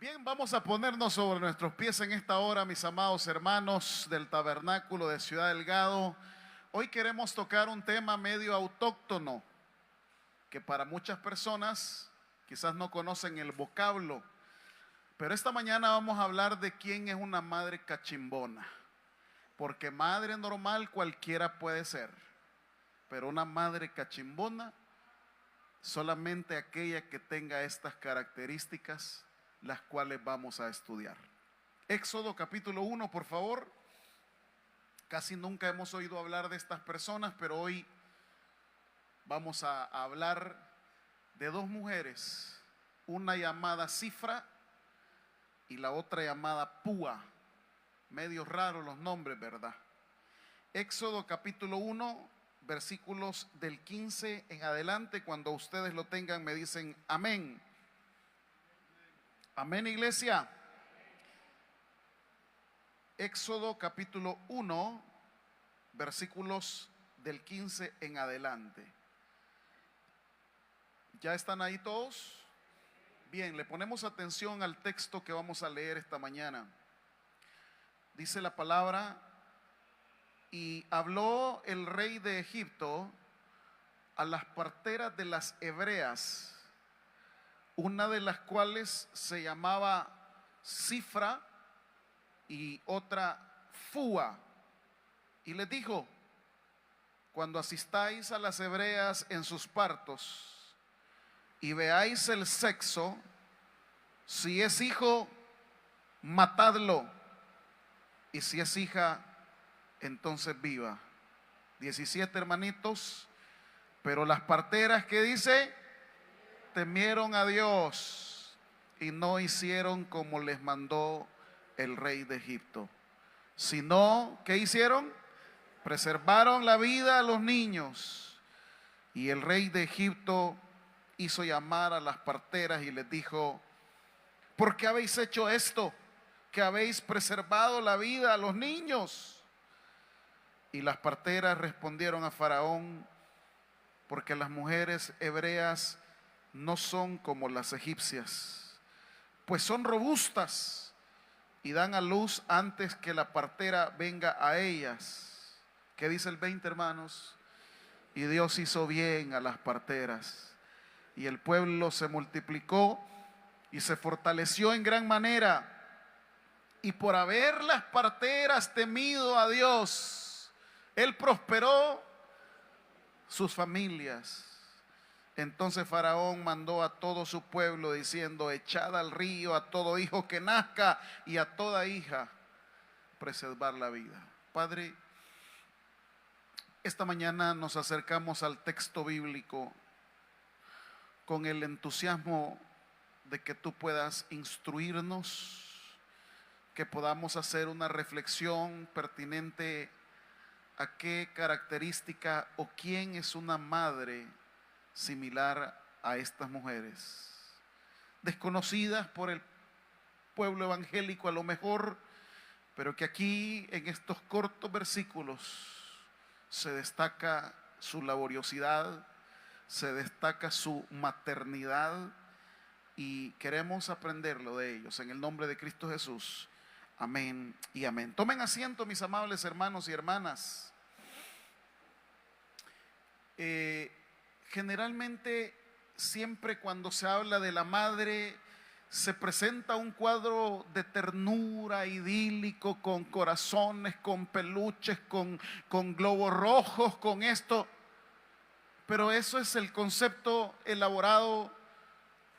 Bien, vamos a ponernos sobre nuestros pies en esta hora, mis amados hermanos del Tabernáculo de Ciudad Delgado. Hoy queremos tocar un tema medio autóctono, que para muchas personas quizás no conocen el vocablo, pero esta mañana vamos a hablar de quién es una madre cachimbona, porque madre normal cualquiera puede ser, pero una madre cachimbona solamente aquella que tenga estas características, las cuales vamos a estudiar. Éxodo capítulo 1, por favor. Casi nunca hemos oído hablar de estas personas, pero hoy vamos a hablar de dos mujeres, una llamada Cifra y la otra llamada Púa. Medio raros los nombres, ¿verdad? Éxodo capítulo 1, versículos del 15 en adelante. Cuando ustedes lo tengan me dicen amén. Amén, iglesia. Éxodo capítulo 1, versículos del 15 en adelante. ¿Ya están ahí todos? Bien, le ponemos atención al texto que vamos a leer esta mañana. Dice la palabra: y habló el rey de Egipto a las parteras de las hebreas, una de las cuales se llamaba Cifra y otra Fúa, y les dijo: cuando asistáis a las hebreas en sus partos y veáis el sexo, si es hijo, matadlo, y si es hija, entonces viva. 17, hermanitos. Pero las parteras, ¿qué dice? Temieron a Dios y no hicieron como les mandó el rey de Egipto, sino, ¿qué hicieron? Preservaron la vida a los niños. Y el rey de Egipto hizo llamar a las parteras y les dijo: ¿por qué habéis hecho esto? Que habéis preservado la vida a los niños. Y las parteras respondieron a Faraón: porque las mujeres hebreas no son como las egipcias, pues son robustas y dan a luz antes que la partera venga a ellas. ¿Qué dice el 20, hermanos? Y Dios hizo bien a las parteras, y el pueblo se multiplicó y se fortaleció en gran manera. Y por haber las parteras temido a Dios, Él prosperó sus familias. Entonces Faraón mandó a todo su pueblo diciendo: echad al río a todo hijo que nazca y a toda hija, preservar la vida. Padre, esta mañana nos acercamos al texto bíblico con el entusiasmo de que tú puedas instruirnos, que podamos hacer una reflexión pertinente a qué característica o quién es una madre similar a estas mujeres, desconocidas por el pueblo evangélico a lo mejor, pero que aquí en estos cortos versículos se destaca su laboriosidad, se destaca su maternidad, y queremos aprenderlo de ellos en el nombre de Cristo Jesús. Amén y amén. Tomen asiento, mis amables hermanos y hermanas. Generalmente, siempre cuando se habla de la madre, se presenta un cuadro de ternura idílico, con corazones, con peluches, con globos rojos, con esto. Pero eso es el concepto elaborado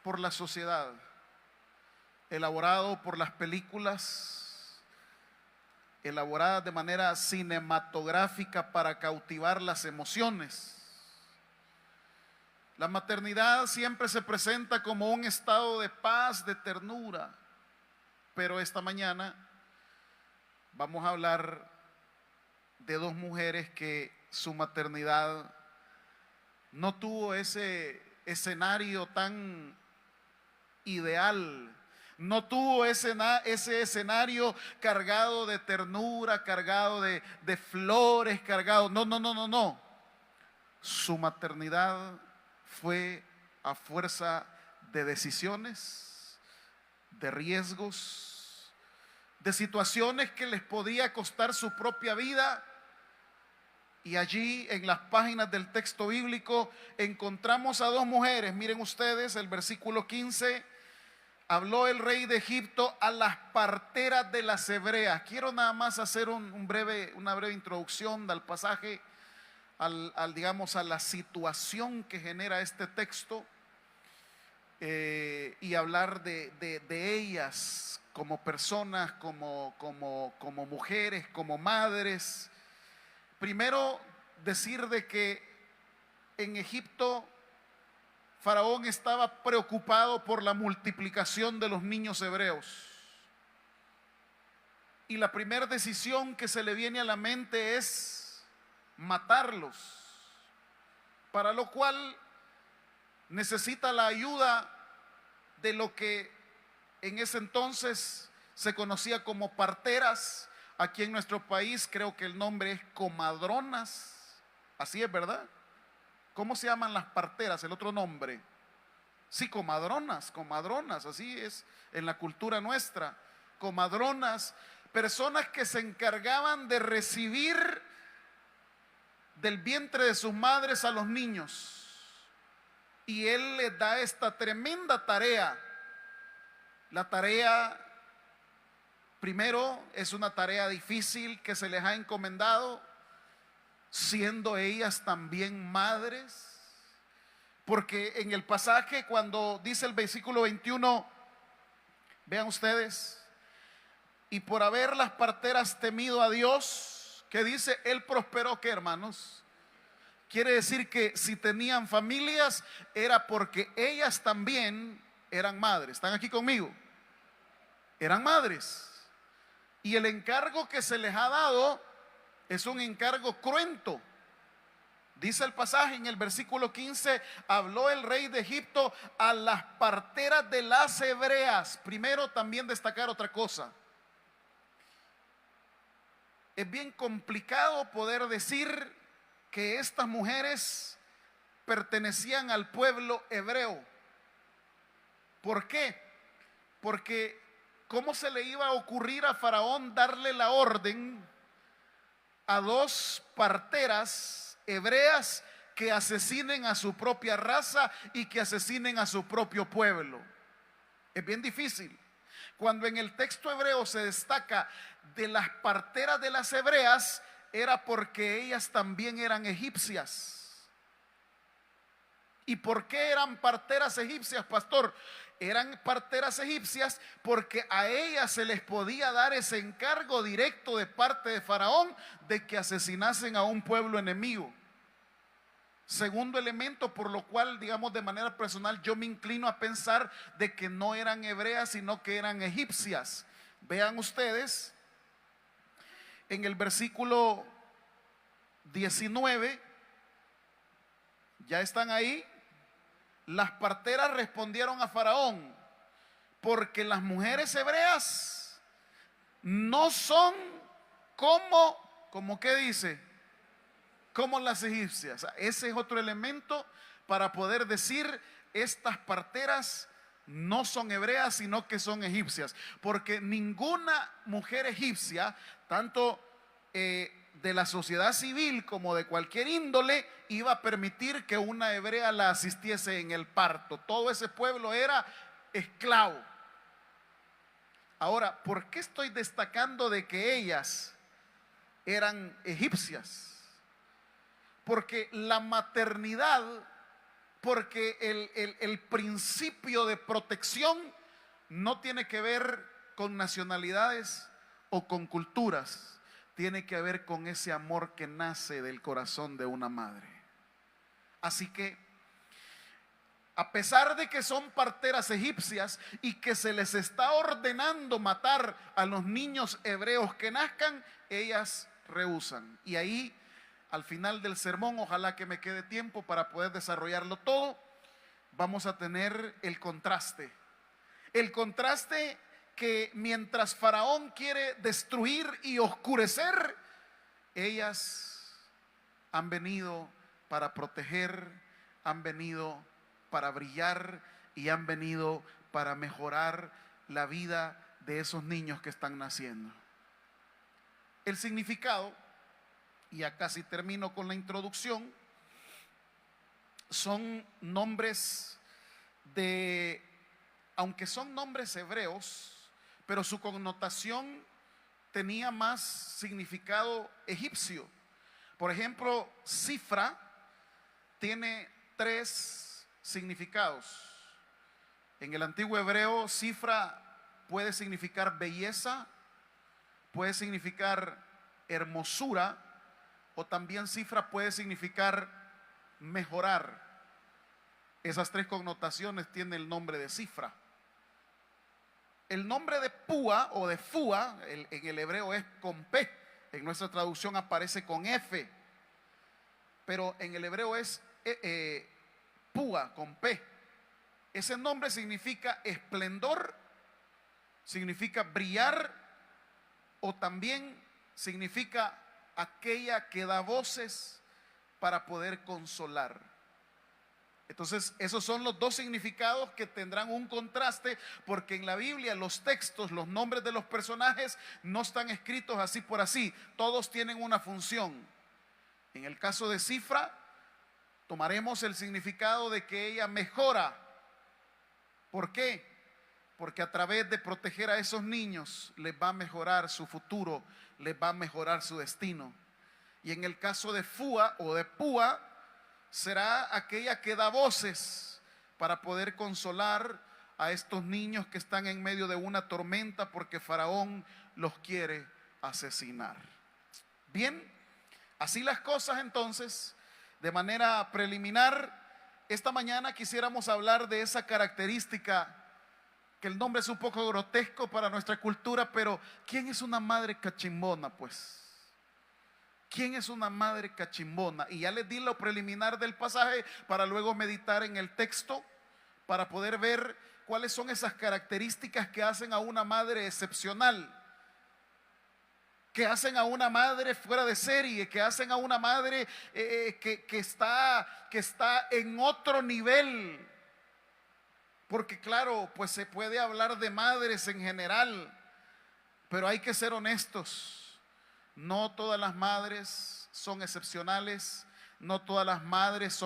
por la sociedad, elaborado por las películas, elaboradas de manera cinematográfica para cautivar las emociones. La maternidad siempre se presenta como un estado de paz, de ternura, pero esta mañana vamos a hablar de dos mujeres que su maternidad no tuvo ese escenario tan ideal, no tuvo ese escenario cargado de ternura, cargado de flores, cargado, no. Su maternidad fue a fuerza de decisiones, de riesgos, de situaciones que les podía costar su propia vida. Y allí en las páginas del texto bíblico encontramos a dos mujeres. Miren ustedes el versículo 15. Habló el rey de Egipto a las parteras de las hebreas. Quiero nada más hacer una breve introducción del pasaje, digamos, a la situación que genera este texto, y hablar de ellas como personas, como mujeres, como madres. Primero, decir de que en Egipto Faraón estaba preocupado por la multiplicación de los niños hebreos. Y la primera decisión que se le viene a la mente es matarlos, para lo cual necesita la ayuda de lo que en ese entonces se conocía como parteras. Aquí en nuestro país creo que el nombre es comadronas. Así es, ¿verdad? ¿Cómo se llaman las parteras? El otro nombre. Sí, comadronas, así es en la cultura nuestra. Comadronas, personas que se encargaban de recibir del vientre de sus madres a los niños. Y él les da esta tremenda tarea. La tarea, primero, es una tarea difícil que se les ha encomendado, siendo ellas también madres. Porque en el pasaje, cuando dice el versículo 21, vean ustedes, y por haber las parteras temido a Dios, que dice, él prosperó. ¿Qué, hermanos? Quiere decir que si tenían familias era porque ellas también eran madres. ¿Están aquí conmigo? Eran madres. Y el encargo que se les ha dado es un encargo cruento. Dice el pasaje en el versículo 15, habló el rey de Egipto a las parteras de las hebreas. Primero, también destacar otra cosa. Es bien complicado poder decir que estas mujeres pertenecían al pueblo hebreo. ¿Por qué? Porque ¿cómo se le iba a ocurrir a Faraón darle la orden a dos parteras hebreas que asesinen a su propia raza y que asesinen a su propio pueblo? Es bien difícil. Cuando en el texto hebreo se destaca de las parteras de las hebreas, era porque ellas también eran egipcias. ¿Y por qué eran parteras egipcias, pastor? Eran parteras egipcias porque a ellas se les podía dar ese encargo directo de parte de Faraón de que asesinasen a un pueblo enemigo. Segundo elemento por lo cual, digamos, de manera personal, yo me inclino a pensar de que no eran hebreas, sino que eran egipcias. Vean ustedes en el versículo 19, ya están ahí. Las parteras respondieron a Faraón, porque las mujeres hebreas no son como ¿qué dice? Como las egipcias. Ese es otro elemento para poder decir estas parteras no son hebreas, sino que son egipcias. Porque ninguna mujer egipcia, tanto de la sociedad civil como de cualquier índole, iba a permitir que una hebrea la asistiese en el parto. Todo ese pueblo era esclavo. Ahora, ¿por qué estoy destacando de que ellas eran egipcias? Porque la maternidad, porque el principio de protección no tiene que ver con nacionalidades o con culturas. Tiene que ver con ese amor que nace del corazón de una madre. Así que, a pesar de que son parteras egipcias y que se les está ordenando matar a los niños hebreos que nazcan, ellas rehúsan. Y ahí, al final del sermón, ojalá que me quede tiempo para poder desarrollarlo todo, vamos a tener el contraste. El contraste que mientras Faraón quiere destruir y oscurecer, ellas han venido para proteger, han venido para brillar y han venido para mejorar la vida de esos niños que están naciendo. El significado, y ya casi termino con la introducción, son nombres aunque son nombres hebreos, pero su connotación tenía más significado egipcio. Por ejemplo, Cifra tiene 3 significados. En el antiguo hebreo, Cifra puede significar belleza, puede significar hermosura, o también Cifra puede significar mejorar. Esas 3 connotaciones tiene el nombre de Cifra. El nombre de Púa o de Fúa en el hebreo es con P. En nuestra traducción aparece con F. Pero en el hebreo es Púa con P. Ese nombre significa esplendor, significa brillar, o también significa aquella que da voces para poder consolar. Entonces, esos son los 2 significados que tendrán un contraste, porque en la Biblia los textos, los nombres de los personajes no están escritos así por así, todos tienen una función. En el caso de Cifra, tomaremos el significado de que ella mejora. ¿Por qué? Porque a través de proteger a esos niños les va a mejorar su futuro, les va a mejorar su destino. Y en el caso de Fúa o de Púa, será aquella que da voces para poder consolar a estos niños que están en medio de una tormenta porque Faraón los quiere asesinar. Bien, así las cosas. Entonces, de manera preliminar, esta mañana quisiéramos hablar de esa característica, que el nombre es un poco grotesco para nuestra cultura, pero ¿quién es una madre cachimbona, pues? ¿Quién es una madre cachimbona? Y ya les di lo preliminar del pasaje para luego meditar en el texto, para poder ver cuáles son esas características que hacen a una madre excepcional, que hacen a una madre fuera de serie, que hacen a una madre que está en otro nivel. Porque claro, pues se puede hablar de madres en general, pero hay que ser honestos. No todas las madres son excepcionales, no todas las madres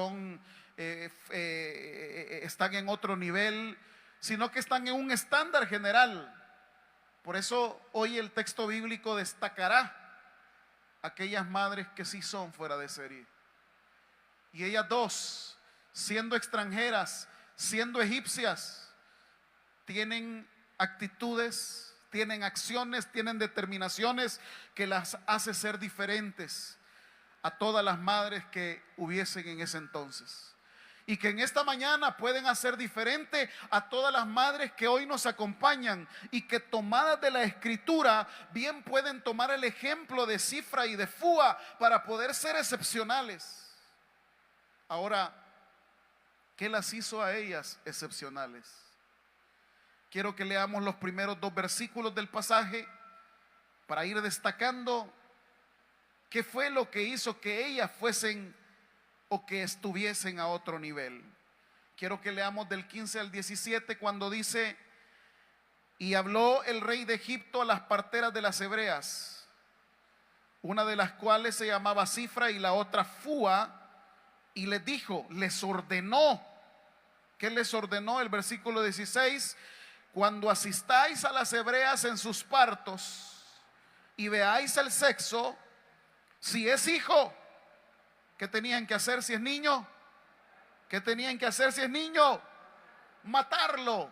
están en otro nivel, sino que están en un estándar general. Por eso hoy el texto bíblico destacará aquellas madres que sí son fuera de serie. Y ellas 2, siendo extranjeras, siendo egipcias, tienen actitudes, tienen acciones, tienen determinaciones que las hace ser diferentes a todas las madres que hubiesen en ese entonces, y que en esta mañana pueden hacer diferente a todas las madres que hoy nos acompañan, y que tomadas de la escritura bien pueden tomar el ejemplo de Cifra y de Fúa para poder ser excepcionales. Ahora, ¿qué las hizo a ellas excepcionales? Quiero que leamos los primeros 2 versículos del pasaje para ir destacando qué fue lo que hizo que ellas fuesen o que estuviesen a otro nivel. Quiero que leamos del 15 al 17 cuando dice: y habló el rey de Egipto a las parteras de las hebreas, una de las cuales se llamaba Cifra y la otra Fúa, y les dijo, les ordenó. ¿Qué les ordenó? El versículo 16: cuando asistáis a las hebreas en sus partos y veáis el sexo, si es hijo, ¿qué tenían que hacer si es niño? ¿Qué tenían que hacer si es niño? Matarlo.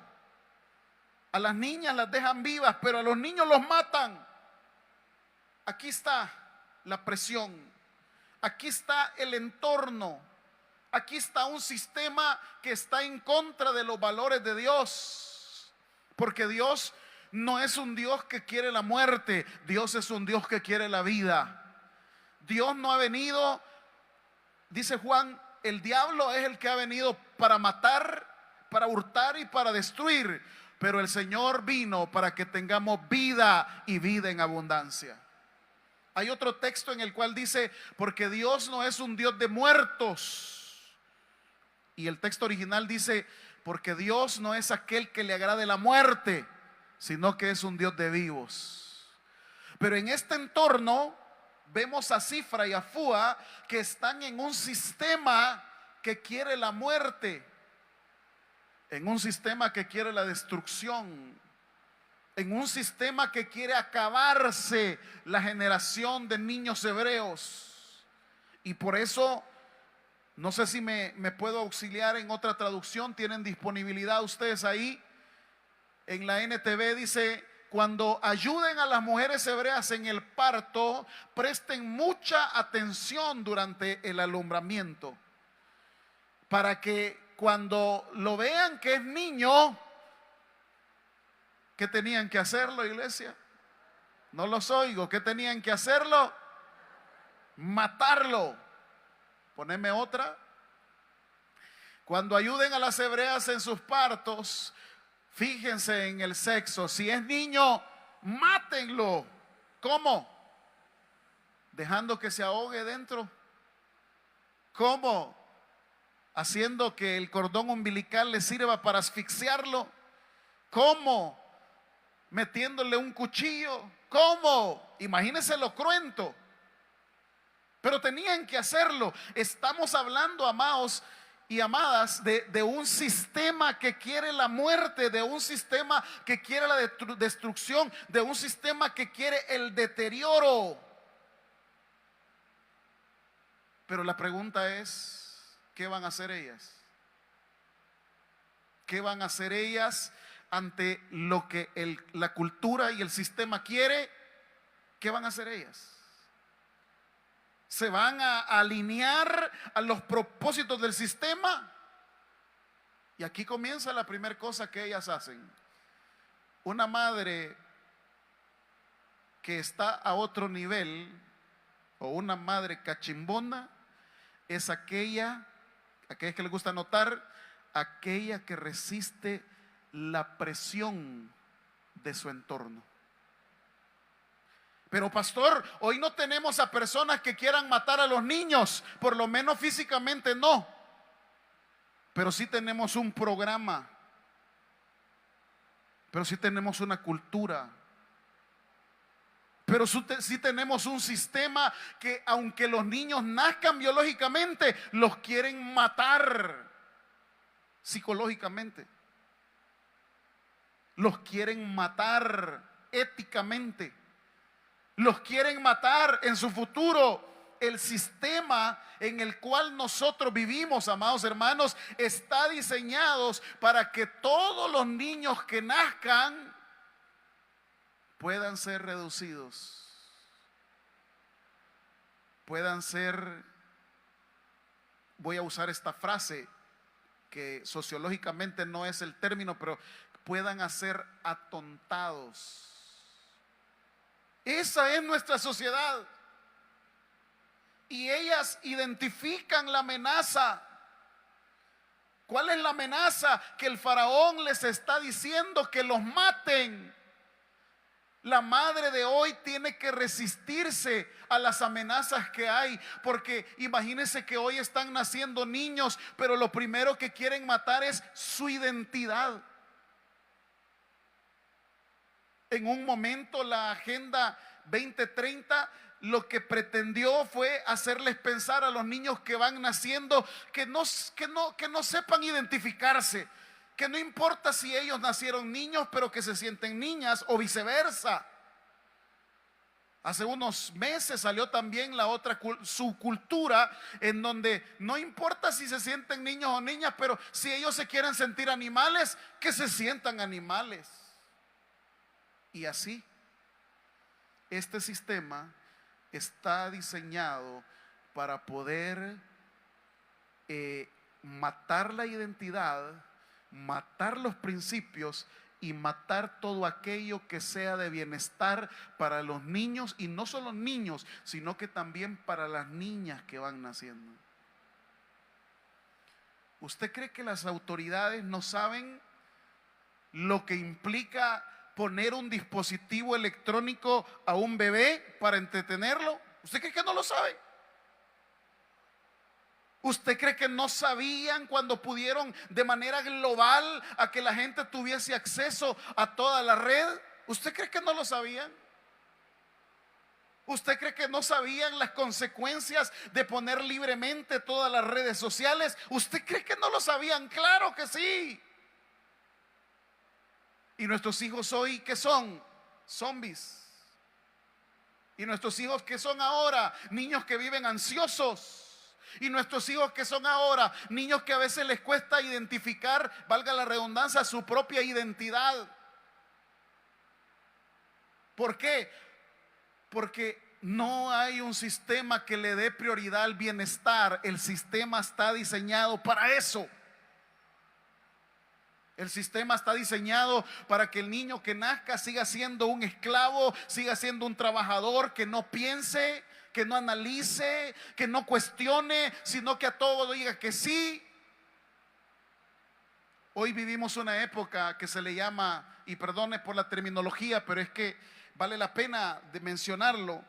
A las niñas las dejan vivas, pero a los niños los matan. Aquí está la presión, aquí está el entorno, aquí está un sistema que está en contra de los valores de Dios. Porque Dios no es un Dios que quiere la muerte, Dios es un Dios que quiere la vida. Dios no ha venido, dice Juan, el diablo es el que ha venido para matar, para hurtar y para destruir, pero el Señor vino para que tengamos vida y vida en abundancia. Hay otro texto en el cual dice, porque Dios no es un Dios de muertos. Y el texto original dice, porque Dios no es aquel que le agrade la muerte, sino que es un Dios de vivos. Pero en este entorno vemos a Cifra y a Fúa que están en un sistema que quiere la muerte, en un sistema que quiere la destrucción, en un sistema que quiere acabarse la generación de niños hebreos. Y por eso, no sé si me puedo auxiliar en otra traducción. ¿Tienen disponibilidad ustedes ahí? En la NTV dice: cuando ayuden a las mujeres hebreas en el parto, presten mucha atención durante el alumbramiento, para que cuando lo vean que es niño, ¿qué tenían que hacerlo, iglesia? No los oigo. ¿Qué tenían que hacerlo? Matarlo. Poneme otra. Cuando ayuden a las hebreas en sus partos, fíjense en el sexo. Si es niño, mátenlo. ¿Cómo? Dejando que se ahogue dentro. ¿Cómo? Haciendo que el cordón umbilical le sirva para asfixiarlo. ¿Cómo? Metiéndole un cuchillo. ¿Cómo? Imagínense lo cruento. Pero tenían que hacerlo. Estamos hablando, amados y amadas, de un sistema que quiere la muerte, de un sistema que quiere la destrucción, de un sistema que quiere el deterioro. Pero la pregunta es, ¿qué van a hacer ellas? ¿Qué van a hacer ellas ante lo que la cultura y el sistema quiere? ¿Qué van a hacer ellas? ¿Se van a alinear a los propósitos del sistema? Y aquí comienza la primera cosa que ellas hacen. Una madre que está a otro nivel, o una madre cachimbona, es aquella que le gusta notar, aquella que resiste la presión de su entorno. Pero pastor, hoy no tenemos a personas que quieran matar a los niños, por lo menos físicamente no. Pero sí tenemos un programa, pero sí tenemos una cultura, pero sí tenemos un sistema que, aunque los niños nazcan biológicamente, los quieren matar psicológicamente, los quieren matar éticamente, los quieren matar en su futuro. El sistema en el cual nosotros vivimos, amados hermanos, está diseñado para que todos los niños que nazcan puedan ser reducidos, puedan ser, voy a usar esta frase que sociológicamente no es el término, pero puedan ser atontados. Esa es nuestra sociedad. Y ellas identifican la amenaza. ¿Cuál es la amenaza? Que el faraón les está diciendo que los maten. La madre de hoy tiene que resistirse a las amenazas que hay, porque imagínense que hoy están naciendo niños, pero lo primero que quieren matar es su identidad. En un momento la Agenda 2030 lo que pretendió fue hacerles pensar a los niños que van naciendo que no sepan identificarse, que no importa si ellos nacieron niños pero que se sienten niñas o viceversa. Hace unos meses salió también la otra subcultura en donde no importa si se sienten niños o niñas, pero si ellos se quieren sentir animales, que se sientan animales. Y así, este sistema está diseñado para poder matar la identidad, matar los principios y matar todo aquello que sea de bienestar para los niños, y no solo niños, sino que también para las niñas que van naciendo. ¿Usted cree que las autoridades no saben lo que implica poner un dispositivo electrónico a un bebé para entretenerlo? ¿Usted cree que no lo sabe? ¿Usted cree que no sabían cuando pudieron de manera global a que la gente tuviese acceso a toda la red? ¿Usted cree que no lo sabían? ¿Usted cree que no sabían las consecuencias de poner libremente todas las redes sociales? ¿Usted cree que no lo sabían? Claro que sí. Y nuestros hijos hoy, ¿qué son? Zombies. Y nuestros hijos, ¿qué son ahora? Niños que viven ansiosos. Y nuestros hijos, ¿qué son ahora? Niños que a veces les cuesta identificar, valga la redundancia, su propia identidad. ¿Por qué? Porque no hay un sistema que le dé prioridad al bienestar. El sistema está diseñado para eso. El sistema está diseñado para que el niño que nazca siga siendo un esclavo, siga siendo un trabajador que no piense, que no analice, que no cuestione, sino que a todo diga que sí. Hoy vivimos una época que se le llama, y perdone por la terminología, pero es que vale la pena de mencionarlo,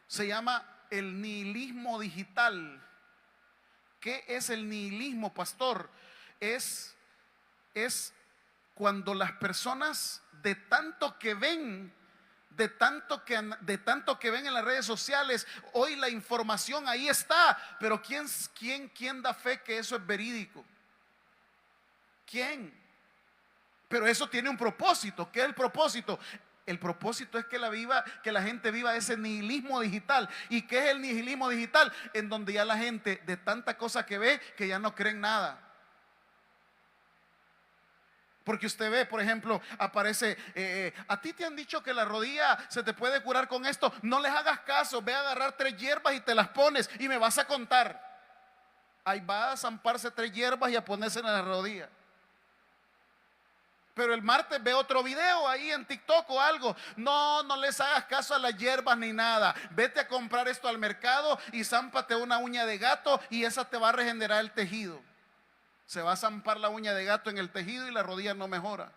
se llama el nihilismo digital. ¿Qué es el nihilismo, pastor? Es cuando las personas de tanto que ven, de tanto que ven en las redes sociales, hoy la información ahí está, pero ¿quién da fe que eso es verídico? ¿Quién? Pero eso tiene un propósito. ¿Qué es el propósito? El propósito es que la gente viva ese nihilismo digital. ¿Y qué es el nihilismo digital? En donde ya la gente de tanta cosa que ve, que ya no cree en nada. Porque usted ve, por ejemplo, aparece, a ti te han dicho que la rodilla se te puede curar con esto. No les hagas caso, ve a agarrar 3 hierbas y te las pones y me vas a contar. Ahí va a zamparse 3 hierbas y a ponerse en la rodilla. Pero el martes ve otro video ahí en TikTok o algo. No les hagas caso a las hierbas ni nada. Vete a comprar esto al mercado y zámpate una uña de gato y esa te va a regenerar el tejido. Se va a zampar la uña de gato en el tejido y la rodilla no mejora.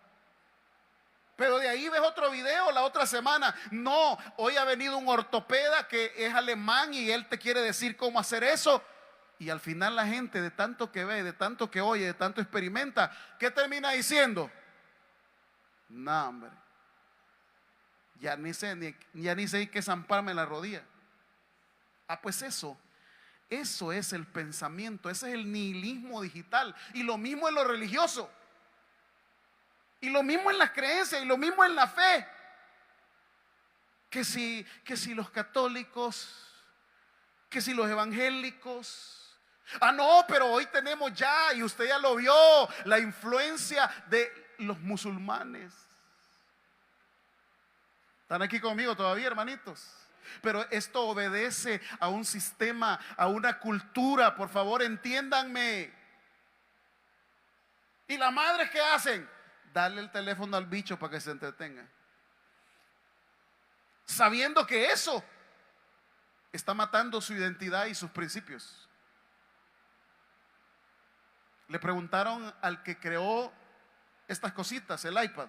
Pero de ahí ves otro video la otra semana. No, hoy ha venido un ortopeda que es alemán y él te quiere decir cómo hacer eso. Y al final la gente de tanto que ve, de tanto que oye, de tanto experimenta, ¿qué termina diciendo? No, hombre, ya ni sé qué zamparme la rodilla. Pues eso es el pensamiento, ese es el nihilismo digital. Y lo mismo en lo religioso, y lo mismo en las creencias, y lo mismo en la fe. Que si los católicos, que si los evangélicos. No, pero hoy tenemos ya, y usted ya lo vio, la influencia de los musulmanes. ¿Están aquí conmigo todavía, hermanitos? Pero esto obedece a un sistema, a una cultura. Por favor, entiéndanme. ¿Y las madres qué hacen? Darle el teléfono al bicho para que se entretenga, sabiendo que eso está matando su identidad y sus principios. Le preguntaron al que creó estas cositas, el iPad: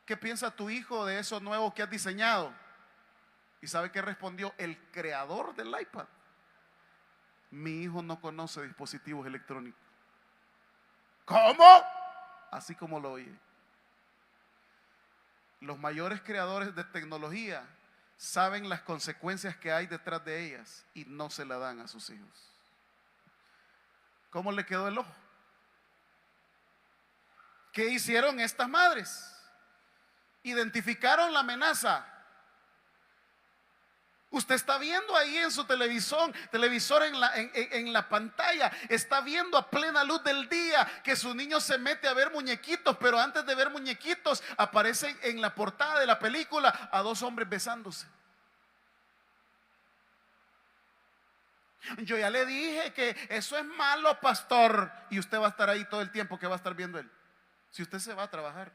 ¿qué piensa tu hijo de eso nuevo que has diseñado? ¿Y sabe qué respondió el creador del iPad? Mi hijo no conoce dispositivos electrónicos. ¿Cómo? Así como lo oye. Los mayores creadores de tecnología saben las consecuencias que hay detrás de ellas y no se la dan a sus hijos. ¿Cómo le quedó el ojo? ¿Qué hicieron estas madres? Identificaron la amenaza. Usted está viendo ahí en su televisor en la pantalla, está viendo a plena luz del día que su niño se mete a ver muñequitos, pero antes de ver muñequitos aparecen en la portada de la película a 2 hombres besándose. Yo ya le dije que eso es malo, pastor, y usted va a estar ahí todo el tiempo que va a estar viendo él. Si usted se va a trabajar,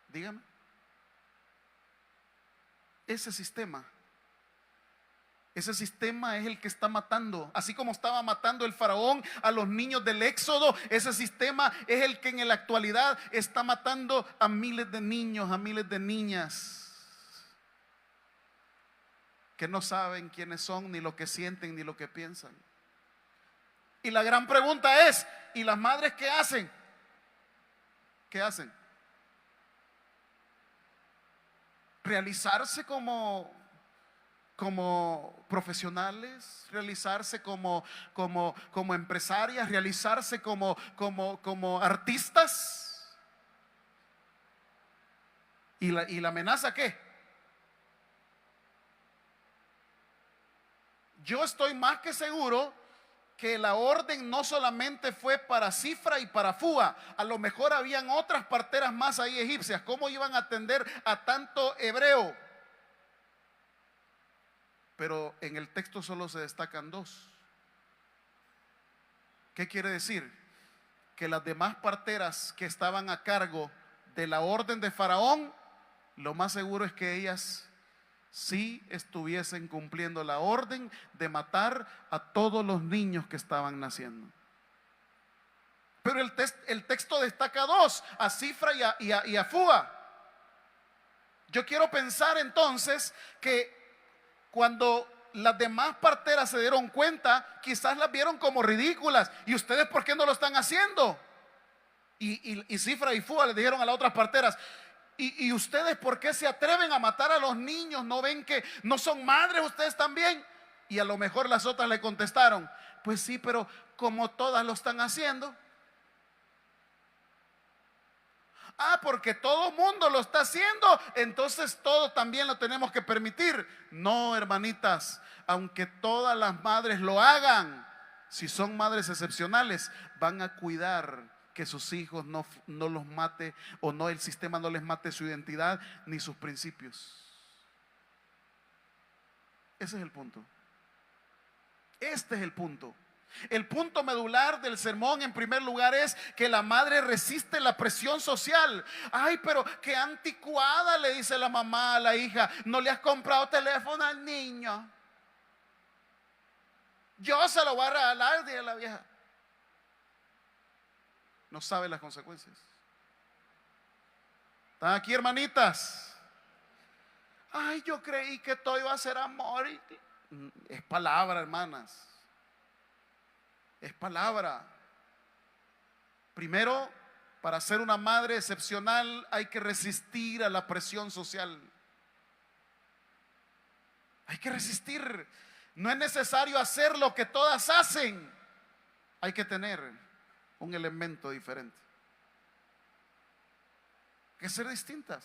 dígame. Ese sistema es el que está matando. Así como estaba matando el faraón a los niños del Éxodo, ese sistema es el que en la actualidad está matando a miles de niños, a miles de niñas. que no saben quiénes son, ni lo que sienten, ni lo que piensan. Y la gran pregunta es, ¿y las madres qué hacen? ¿Qué hacen? Realizarse como profesionales, realizarse como empresarias, realizarse como artistas. ¿Y la amenaza qué? Yo estoy más que seguro que la orden no solamente fue para Cifra y para Fúa. A lo mejor habían otras parteras más ahí egipcias. ¿Cómo iban a atender a tanto hebreo? Pero en el texto solo se destacan dos. ¿Qué quiere decir? Que las demás parteras que estaban a cargo de la orden de Faraón, lo más seguro es que ellas sí estuviesen cumpliendo la orden de matar a todos los niños que estaban naciendo. Pero el texto destaca dos, a Cifra y a Fúa. Yo quiero pensar entonces que cuando las demás parteras se dieron cuenta, quizás las vieron como ridículas. ¿Y ustedes por qué no lo están haciendo? Y Cifra y Fúa le dijeron a las otras parteras, ¿y ustedes por qué se atreven a matar a los niños? ¿No ven que no son madres ustedes también? Y a lo mejor las otras le contestaron, pues sí, pero como todas lo están haciendo. Ah, porque todo mundo lo está haciendo, entonces todo también lo tenemos que permitir. No, hermanitas, aunque todas las madres lo hagan, si son madres excepcionales, van a cuidar que sus hijos no los mate, o no, el sistema no les mate su identidad ni sus principios. Ese es el punto. Este es el punto. El punto medular del sermón, en primer lugar, es que la madre resiste la presión social. Ay, pero qué anticuada, le dice la mamá a la hija. No le has comprado teléfono al niño. Yo se lo voy a regalar, dice la vieja. No sabe las consecuencias. ¿Están aquí, hermanitas? Ay, yo creí que todo iba a ser amor. Es palabra, hermanas. Es palabra. Primero, para ser una madre excepcional hay que resistir a la presión social. Hay que resistir. No es necesario hacer lo que todas hacen. Hay que tener un elemento diferente. Hay que ser distintas.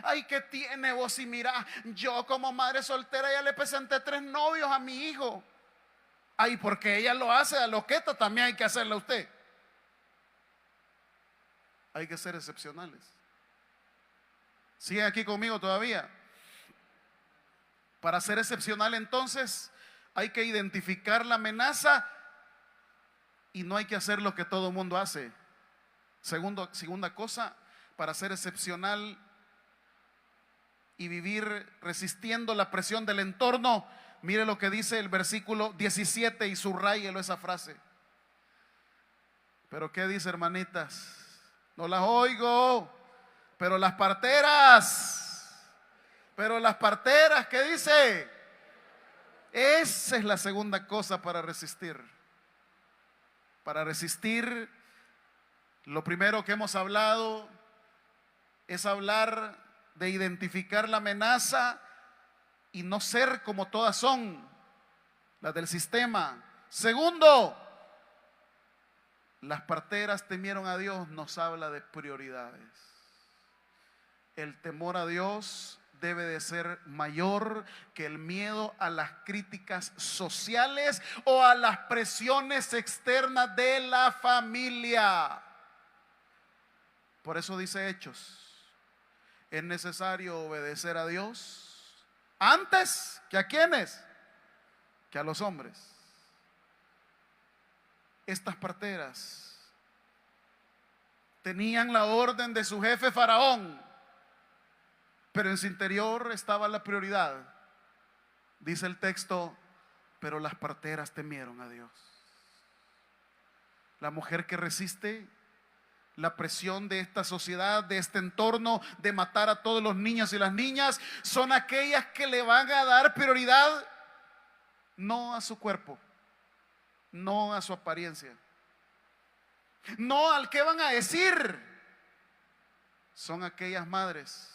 Ay, ¿qué tiene vos? Y mira, yo como madre soltera ya le presenté 3 novios a mi hijo. Ay, porque ella lo hace a loqueta, también hay que hacerlo a usted. Hay que ser excepcionales. ¿Siguen aquí conmigo todavía? Para ser excepcional, entonces, hay que identificar la amenaza y no hay que hacer lo que todo el mundo hace. Segunda cosa, para ser excepcional y vivir resistiendo la presión del entorno, mire lo que dice el versículo 17 y subrayelo esa frase. Pero ¿qué dice, hermanitas? No las oigo. Pero las parteras, ¿qué dice? Esa es la segunda cosa para resistir. Para resistir, lo primero que hemos hablado es hablar de identificar la amenaza y no ser como todas son las del sistema. Segundo, las parteras temieron a Dios, nos habla de prioridades. El temor a Dios debe de ser mayor que el miedo a las críticas sociales o a las presiones externas de la familia. Por eso dice Hechos, es necesario obedecer a Dios antes que a quienes, que a los hombres. Estas parteras tenían la orden de su jefe Faraón, pero en su interior estaba la prioridad. Dice el texto, pero las parteras temieron a Dios. La mujer que resiste la presión de esta sociedad, de este entorno, de matar a todos los niños y las niñas, son aquellas que le van a dar prioridad no a su cuerpo, no a su apariencia, no al que van a decir. Son aquellas madres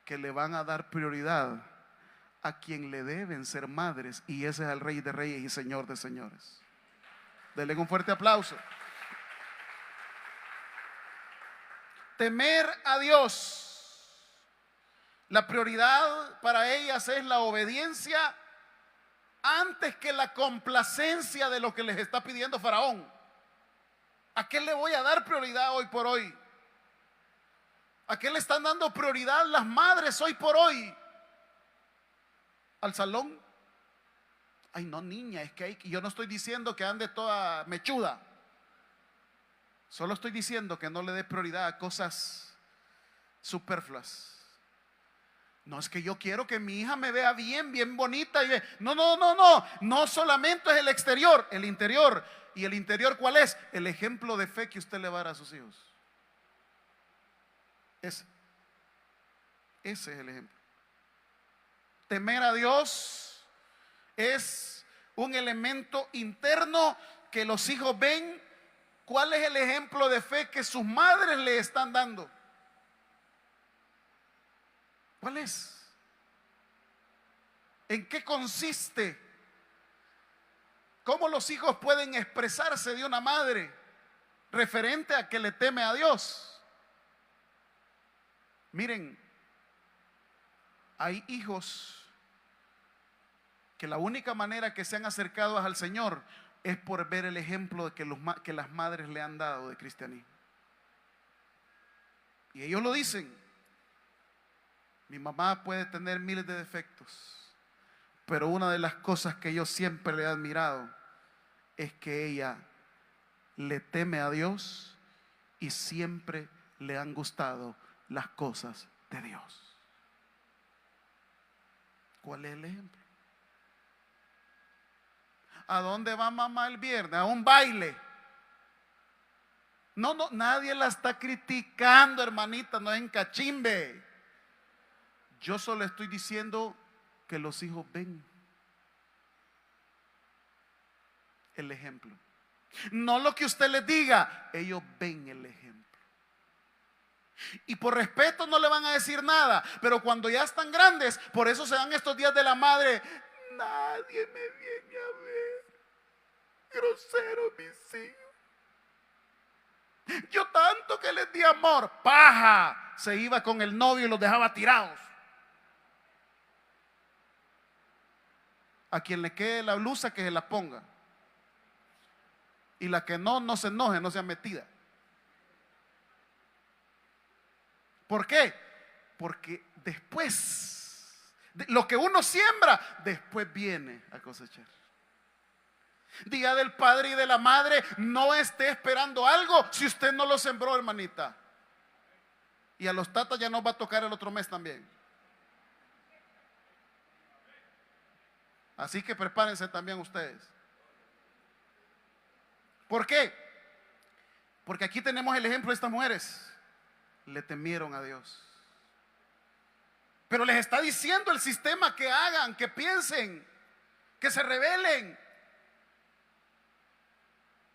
que le van a dar prioridad a quien le deben ser madres, y ese es el Rey de Reyes y Señor de Señores. Denle un fuerte aplauso. Temer a Dios. La prioridad para ellas es la obediencia antes que la complacencia de lo que les está pidiendo Faraón. ¿A qué le voy a dar prioridad hoy por hoy? ¿A qué le están dando prioridad las madres hoy por hoy? ¿Al salón? Ay, no, niña, es que yo no estoy diciendo que ande toda mechuda. Solo estoy diciendo que no le dé prioridad a cosas superfluas. No, es que yo quiero que mi hija me vea bien, bien bonita. No solamente es el exterior, el interior. ¿Y el interior cuál es? El ejemplo de fe que usted le va a dar a sus hijos. Ese es el ejemplo. Temer a Dios es un elemento interno que los hijos ven. ¿Cuál es el ejemplo de fe que sus madres le están dando? ¿Cuál es? ¿En qué consiste? ¿Cómo los hijos pueden expresarse de una madre referente a que le teme a Dios? Miren, hay hijos que la única manera que se han acercado al Señor es por ver el ejemplo de que las madres le han dado de cristianismo. Y ellos lo dicen. Mi mamá puede tener miles de defectos, pero una de las cosas que yo siempre le he admirado es que ella le teme a Dios y siempre le han gustado las cosas de Dios. ¿Cuál es el ejemplo? ¿A dónde va mamá el viernes? A un baile. No, nadie la está criticando, hermanita, no es en cachimbe. Yo solo estoy diciendo que los hijos ven el ejemplo. No lo que usted les diga, ellos ven el ejemplo. Y por respeto no le van a decir nada, pero cuando ya están grandes, por eso se dan estos días de la madre. Nadie me viene a ver. Grosero mis hijos. Yo tanto que les di amor. Paja. Se iba con el novio y los dejaba tirados. A quien le quede la blusa que se la ponga. Y la que no se enoje, no sea metida. ¿Por qué? Porque después, lo que uno siembra, después viene a cosechar. Día del padre y de la madre, no esté esperando algo si usted no lo sembró, hermanita. Y a los tatas ya nos va a tocar el otro mes también. Así que prepárense también ustedes. ¿Por qué? Porque aquí tenemos el ejemplo de estas mujeres. Le temieron a Dios. Pero les está diciendo el sistema que hagan, que piensen, que se rebelen.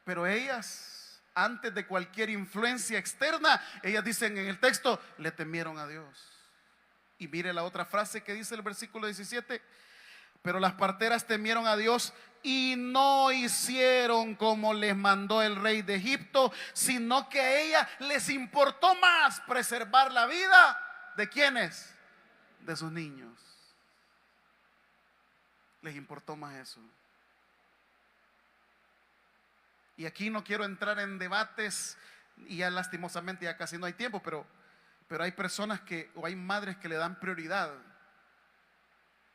Pero ellas, antes de cualquier influencia externa, ellas dicen en el texto, le temieron a Dios. Y mire la otra frase que dice el versículo 17. Pero las parteras temieron a Dios y no hicieron como les mandó el rey de Egipto, sino que a ella les importó más preservar la vida de ¿quiénes? De sus niños. Les importó más eso. Y aquí no quiero entrar en debates, y ya lastimosamente ya casi no hay tiempo, pero hay personas o hay madres que le dan prioridad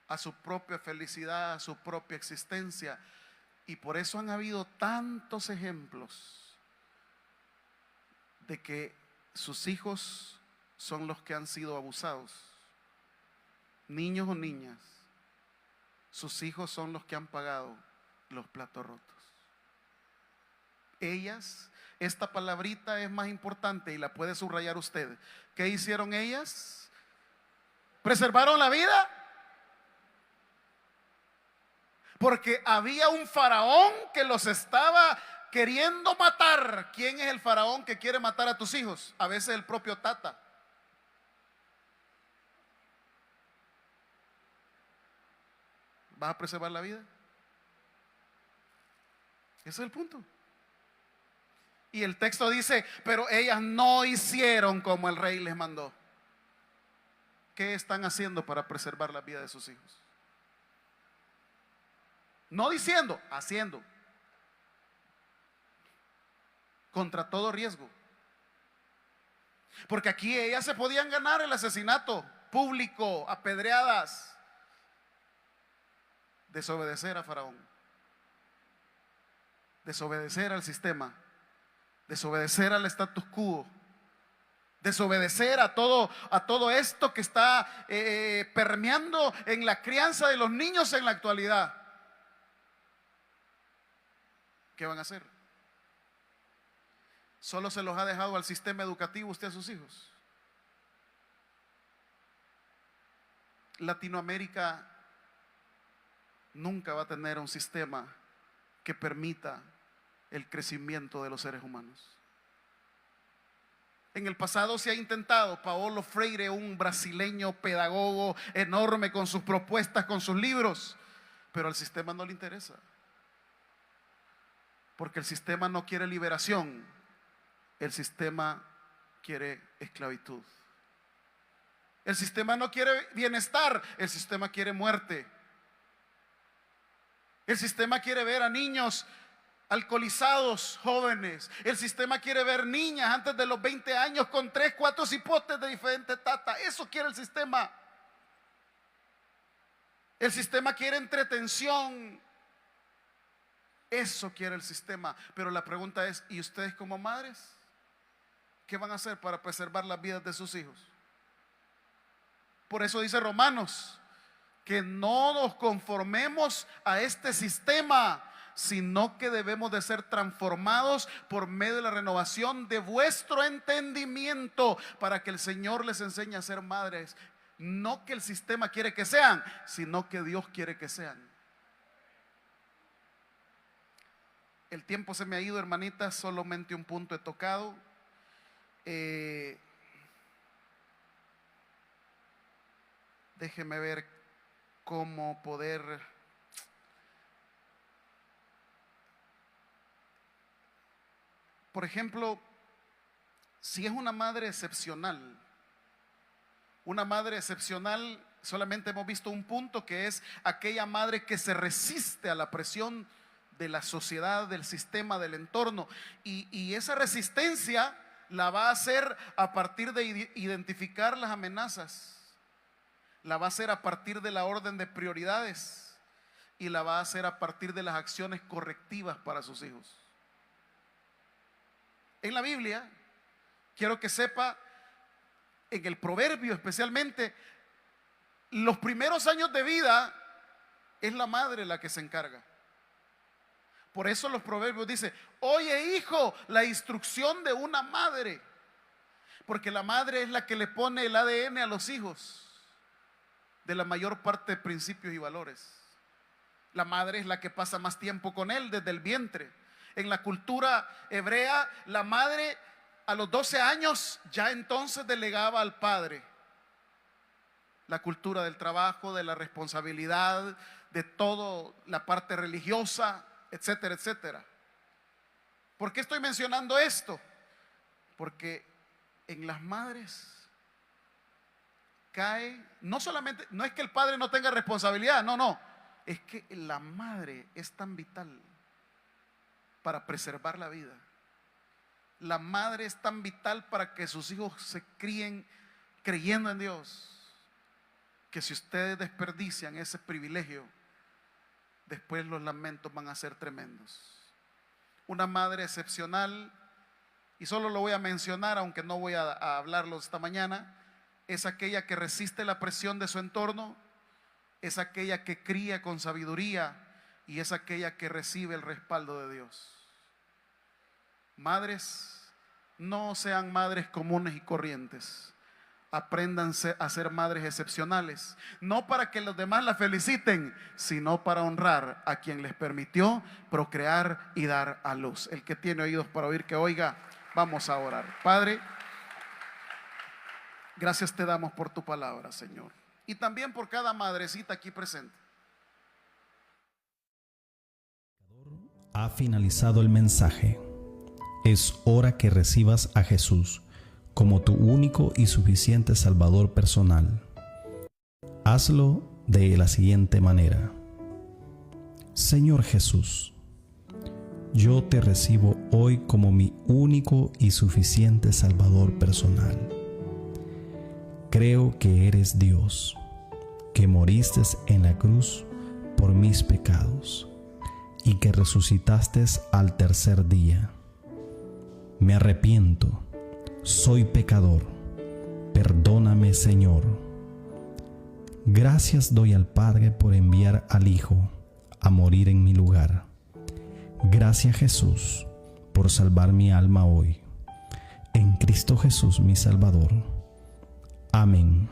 a su propia felicidad, a su propia existencia. Y por eso han habido tantos ejemplos de que sus hijos son los que han sido abusados. Niños o niñas, sus hijos son los que han pagado los platos rotos. Ellas Esta palabrita es más importante y la puede subrayar usted. ¿Qué hicieron ellas? ¿Preservaron la vida? Porque había un faraón que los estaba queriendo matar. ¿Quién es el faraón que quiere matar a tus hijos? A veces el propio tata. ¿Vas a preservar la vida? Ese es el punto. Y el texto dice, pero ellas no hicieron como el rey les mandó. ¿Qué están haciendo para preservar la vida de sus hijos? No diciendo, haciendo. Contra todo riesgo. Porque aquí ellas se podían ganar el asesinato público, apedreadas. Desobedecer a Faraón. Desobedecer al sistema. Desobedecer al status quo. Desobedecer a todo esto que está permeando en la crianza de los niños en la actualidad. ¿Qué van a hacer? ¿Solo se los ha dejado al sistema educativo usted a sus hijos? Latinoamérica nunca va a tener un sistema que permita el crecimiento de los seres humanos. En el pasado se ha intentado. Paulo Freire, un brasileño pedagogo enorme con sus propuestas, con sus libros, pero al sistema no le interesa. Porque el sistema no quiere liberación, el sistema quiere esclavitud. El sistema no quiere bienestar, el sistema quiere muerte. El sistema quiere ver a niños alcoholizados, jóvenes. El sistema quiere ver niñas antes de los 20 años con 3, 4 cipotes de diferentes tatas. Eso quiere el sistema. El sistema quiere entretención. Eso quiere el sistema. Pero la pregunta es, ¿y ustedes como madres? ¿Qué van a hacer para preservar las vidas de sus hijos? Por eso dice Romanos, que no nos conformemos a este sistema, sino que debemos de ser transformados por medio de la renovación de vuestro entendimiento, para que el Señor les enseñe a ser madres. No que el sistema quiere que sean, sino que Dios quiere que sean. El tiempo se me ha ido, hermanitas, solamente un punto he tocado. Déjeme ver cómo poder por ejemplo, si es una madre excepcional, solamente hemos visto un punto, que es aquella madre que se resiste a la presión de la sociedad, del sistema, del entorno, y esa resistencia la va a hacer a partir de identificar las amenazas, la va a hacer a partir de la orden de prioridades, y la va a hacer a partir de las acciones correctivas para sus hijos. En la Biblia, quiero que sepa, en el Proverbio especialmente, los primeros años de vida es la madre la que se encarga. Por eso los Proverbios dicen: oye, hijo, la instrucción de una madre, porque la madre es la que le pone el ADN a los hijos de la mayor parte de principios y valores. La madre es la que pasa más tiempo con él desde el vientre. En la cultura hebrea, la madre a los 12 años ya entonces delegaba al padre la cultura del trabajo, de la responsabilidad, de toda la parte religiosa, etcétera, etcétera. ¿Por qué estoy mencionando esto? Porque en las madres cae, no solamente, no es que el padre no tenga responsabilidad, no, es que la madre es tan vital para preservar la vida. La madre es tan vital para que sus hijos se críen creyendo en Dios, que si ustedes desperdician ese privilegio, después los lamentos van a ser tremendos. Una madre excepcional, y solo lo voy a mencionar, aunque no voy a hablarlo esta mañana, es aquella que resiste la presión de su entorno, es aquella que cría con sabiduría, y es aquella que recibe el respaldo de Dios. Madres, no sean madres comunes y corrientes. Apréndanse a ser madres excepcionales, no para que los demás la feliciten, sino para honrar a quien les permitió procrear y dar a luz. El que tiene oídos para oír, que oiga. Vamos a orar. Padre, gracias te damos por tu palabra, Señor, y también por cada madrecita aquí presente. Ha finalizado el mensaje. Es hora que recibas a Jesús como tu único y suficiente Salvador personal. Hazlo de la siguiente manera. Señor Jesús, yo te recibo hoy como mi único y suficiente Salvador personal. Creo que eres Dios, que moriste en la cruz por mis pecados y que resucitaste al tercer día. Me arrepiento, soy pecador, perdóname, Señor. Gracias doy al Padre por enviar al Hijo a morir en mi lugar. Gracias, Jesús, por salvar mi alma hoy. En Cristo Jesús, mi Salvador. Amén.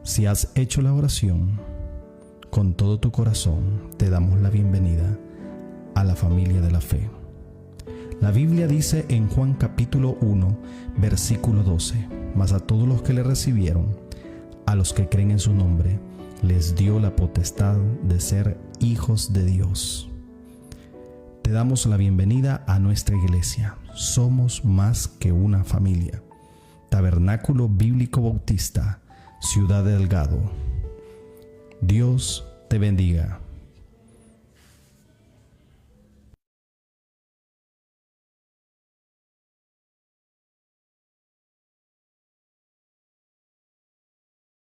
Si has hecho la oración con todo tu corazón, te damos la bienvenida a la familia de la fe. La Biblia dice en Juan capítulo 1, versículo 12: mas a todos los que le recibieron, a los que creen en su nombre, les dio la potestad de ser hijos de Dios. Te damos la bienvenida a nuestra iglesia. Somos más que una familia. Tabernáculo Bíblico Bautista, Ciudad Delgado. Dios te bendiga.